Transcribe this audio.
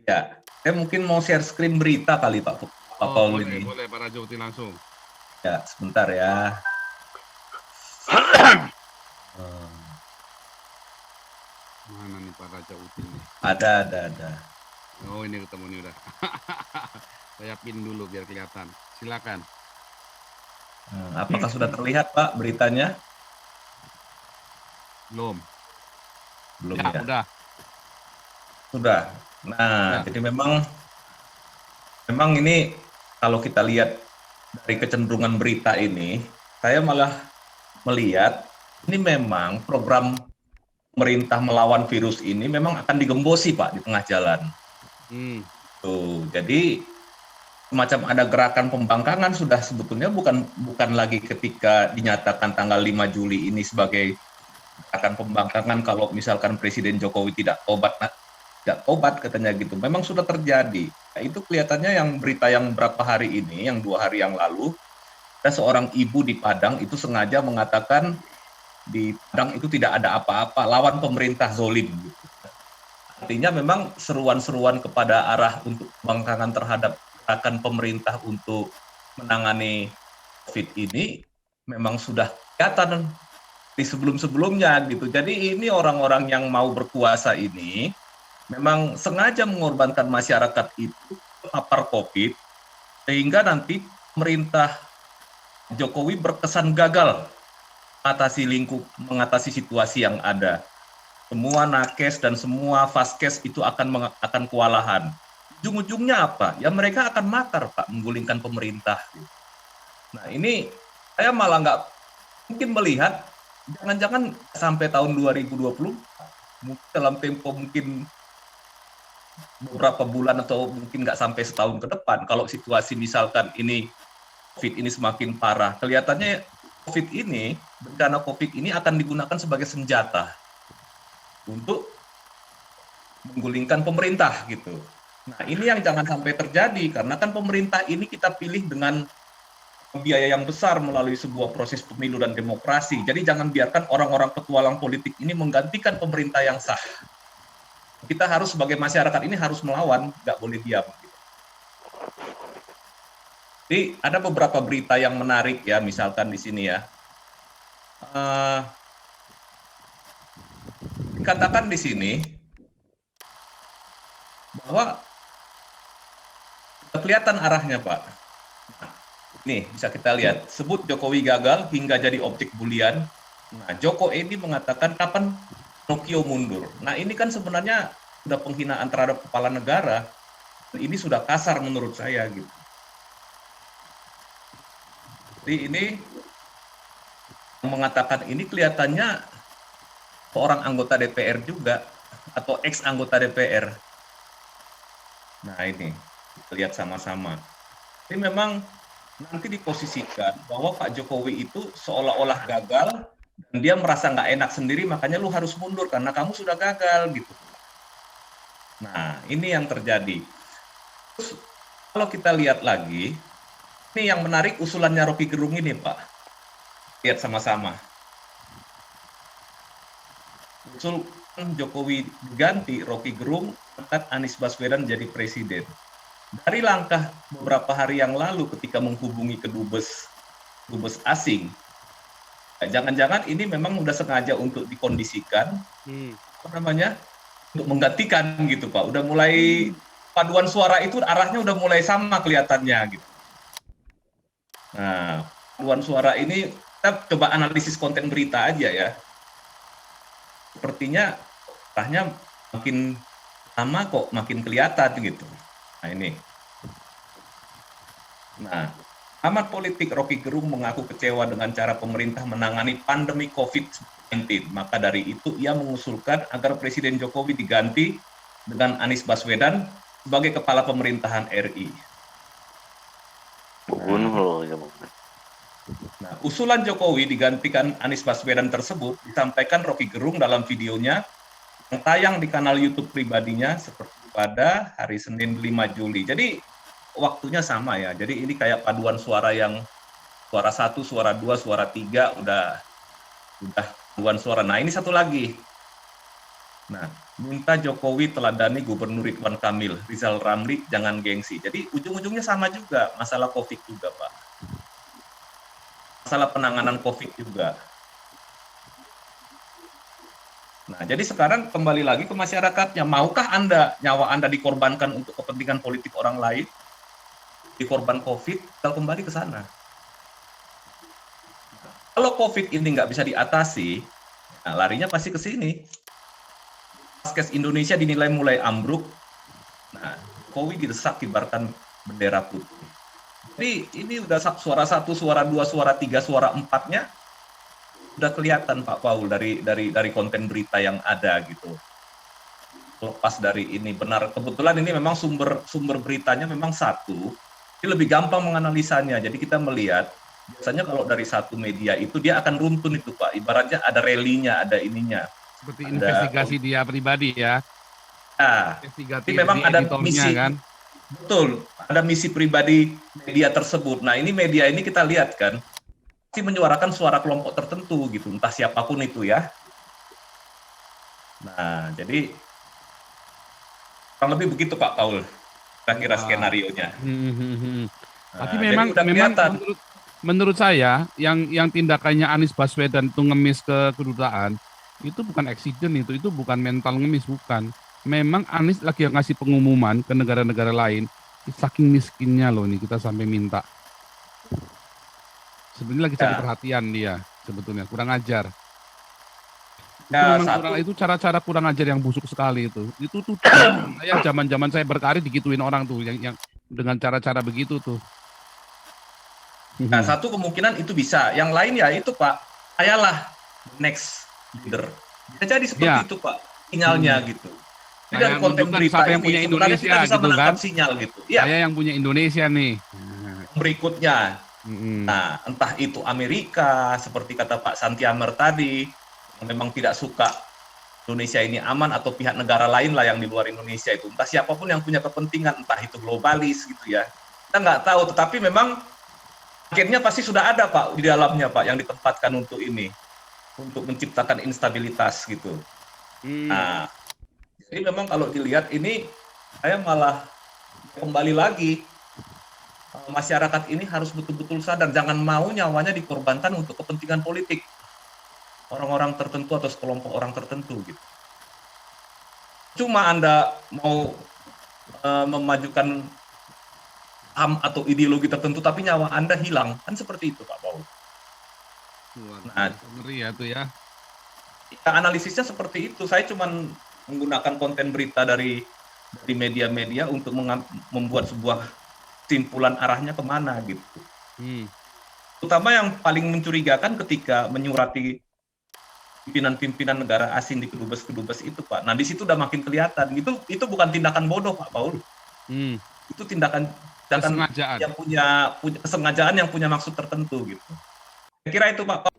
Ya, saya mungkin mau share screen berita kali Pak Paul boleh, ini. boleh Pak Rajauti langsung. Ya, sebentar ya. Mana nih Pak Rajauti ini? Ada. Oh, ini ketemu nih udah. Saya pin dulu biar kelihatan. Silakan. Apakah sudah terlihat Pak beritanya? Belum. Belum Ya, ya? udah. Sudah. Nah, jadi memang ini kalau kita lihat dari kecenderungan berita ini, saya malah melihat ini memang program pemerintah melawan virus ini memang akan digembosi Pak di tengah jalan. Tuh, jadi semacam ada gerakan pembangkangan sudah sebetulnya bukan lagi ketika dinyatakan tanggal 5 Juli ini sebagai gerakan pembangkangan kalau misalkan Presiden Jokowi tidak tobat katanya gitu. Memang sudah terjadi. Nah, itu kelihatannya yang berita yang berapa hari ini, yang 2 hari yang lalu, ada seorang ibu di Padang itu sengaja mengatakan di Padang itu tidak ada apa-apa, lawan pemerintah zolim. Gitu. Artinya memang seruan-seruan kepada arah untuk pembangkangan terhadap gerakan pemerintah untuk menangani COVID ini memang sudah kelihatan di sebelum-sebelumnya gitu. Jadi ini orang-orang yang mau berkuasa ini memang sengaja mengorbankan masyarakat itu terpapar COVID sehingga nanti pemerintah Jokowi berkesan gagal mengatasi situasi yang ada. Semua nakes dan semua vaskes itu akan kewalahan. Ujung-ujungnya apa? Ya mereka akan makar, Pak, menggulingkan pemerintah. Nah ini saya malah nggak mungkin melihat, jangan-jangan sampai tahun 2020, dalam tempo mungkin beberapa bulan atau mungkin nggak sampai setahun ke depan, kalau situasi misalkan ini COVID ini semakin parah, kelihatannya bencana COVID ini akan digunakan sebagai senjata untuk menggulingkan pemerintah gitu. Nah ini yang jangan sampai terjadi karena kan pemerintah ini kita pilih dengan biaya yang besar melalui sebuah proses pemilu dan demokrasi. Jadi jangan biarkan orang-orang petualang politik ini menggantikan pemerintah yang sah. Kita harus sebagai masyarakat ini harus melawan, nggak boleh diam. Jadi ada beberapa berita yang menarik ya, misalkan di sini ya. Dikatakan di sini bahwa kelihatan arahnya Pak. Nih bisa kita lihat, sebut Jokowi gagal hingga jadi objek bulian. Nah Joko ini mengatakan kapan Pinocchio mundur. Nah ini kan sebenarnya sudah penghinaan terhadap kepala negara. Ini sudah kasar menurut saya gitu. Jadi ini mengatakan ini kelihatannya seorang anggota DPR juga atau ex anggota DPR. Nah ini kita lihat sama-sama. Ini memang nanti diposisikan bahwa Pak Jokowi itu seolah-olah gagal dan dia merasa nggak enak sendiri, makanya lu harus mundur karena kamu sudah gagal gitu. Nah ini yang terjadi. Terus kalau kita lihat lagi, ini yang menarik usulannya Rocky Gerung ini Pak. Lihat sama-sama. Usul Jokowi diganti, Rocky Gerung angkat Anies Baswedan jadi presiden. Dari langkah beberapa hari yang lalu ketika menghubungi ke dubes asing, jangan-jangan ini memang udah sengaja untuk dikondisikan, untuk menggantikan gitu Pak. Udah mulai paduan suara itu arahnya udah mulai sama kelihatannya gitu. Nah, paduan suara ini kita coba analisis konten berita aja ya. Sepertinya arahnya makin lama kok makin kelihatan gitu. Nah ini. Nah, amat politik Rocky Gerung mengaku kecewa dengan cara pemerintah menangani pandemi COVID-19. Maka dari itu ia mengusulkan agar Presiden Jokowi diganti dengan Anies Baswedan sebagai kepala pemerintahan RI. Nah, usulan Jokowi digantikan Anies Baswedan tersebut disampaikan Rocky Gerung dalam videonya yang tayang di kanal YouTube pribadinya seperti pada hari Senin 5 Juli. Jadi waktunya sama ya. Jadi ini kayak paduan suara yang suara 1, suara 2, suara 3 udah paduan suara. Nah, ini satu lagi. Nah, minta Jokowi teladani Gubernur Ridwan Kamil, Rizal Ramli jangan gengsi. Jadi ujung-ujungnya sama juga, masalah COVID juga, Pak. Masalah penanganan COVID juga. Nah, jadi sekarang kembali lagi ke masyarakatnya. Maukah Anda, nyawa Anda dikorbankan untuk kepentingan politik orang lain? Dikorban COVID, kita kembali ke sana. Kalau COVID ini nggak bisa diatasi, nah larinya pasti ke sini. Vaskes Indonesia dinilai mulai ambruk. Nah, Jokowi didesak kibarkan bendera putih. Jadi ini udah suara 1, suara 2, suara 3, suara 4-nya udah kelihatan Pak Paul dari konten berita yang ada gitu. Lepas dari ini benar, kebetulan ini memang sumber beritanya memang satu, ini lebih gampang menganalisanya. Jadi kita melihat biasanya kalau dari satu media itu dia akan runtun itu Pak, ibaratnya ada relinya, ada ininya. Seperti investigasi dia pribadi ya. Nah, Investigasi tapi memang ada misi kan. Betul, ada misi pribadi media tersebut. Nah, ini media ini kita lihat kan pasti menyuarakan suara kelompok tertentu gitu, entah siapapun itu ya. Nah, jadi kurang lebih begitu Pak Paul, kira-kira skenario-nya. Tapi Nah, memang jadi udah kelihatan. menurut saya yang tindakannya Anies Baswedan itu ngemis ke kedutaan itu bukan accident, itu bukan mental ngemis, bukan. Memang Anies lagi ngasih pengumuman ke negara-negara lain, saking miskinnya loh nih kita sampai minta. Sebenarnya lagi cari perhatian dia, sebetulnya kurang ajar. Itu cara-cara kurang ajar yang busuk sekali itu. Itu tuh saya zaman-zaman saya berkarir digituin orang tuh yang dengan cara-cara begitu tuh. Nah, satu kemungkinan itu bisa. Yang lain ya itu Pak, ayalah next leader. Bisa jadi seperti itu Pak, sinyalnya gitu. Jadi dari konten berita siapa yang punya Indonesia kita bisa gitu menangkap kan? sinyal gitu. Ya. Saya yang punya Indonesia nih. Berikutnya, nah entah itu Amerika seperti kata Pak Santiamer tadi, yang memang tidak suka Indonesia ini aman, atau pihak negara lain lah yang di luar Indonesia itu, entah siapapun yang punya kepentingan, entah itu globalis gitu ya. Kita nggak tahu, tetapi memang akhirnya pasti sudah ada Pak di dalamnya Pak yang ditempatkan untuk ini, untuk menciptakan instabilitas gitu. Nah, jadi memang kalau dilihat ini, saya malah kembali lagi, masyarakat ini harus betul-betul sadar, jangan mau nyawanya dikorbankan untuk kepentingan politik orang-orang tertentu atau sekelompok orang tertentu gitu. Cuma Anda mau memajukan paham atau ideologi tertentu, tapi nyawa Anda hilang, kan seperti itu Pak Paul. Nah, ngeri ya tuh ya. Analisisnya seperti itu. Saya cuma menggunakan konten berita dari media-media untuk membuat sebuah kesimpulan arahnya kemana gitu. Terutama yang paling mencurigakan ketika menyurati pimpinan-pimpinan negara asing di kedubes-kedubes itu Pak. Nah di situ udah makin kelihatan. Itu bukan tindakan bodoh Pak Paul. Itu tindakan yang punya kesengajaan, yang punya maksud tertentu gitu. Saya kira itu Pak Paul.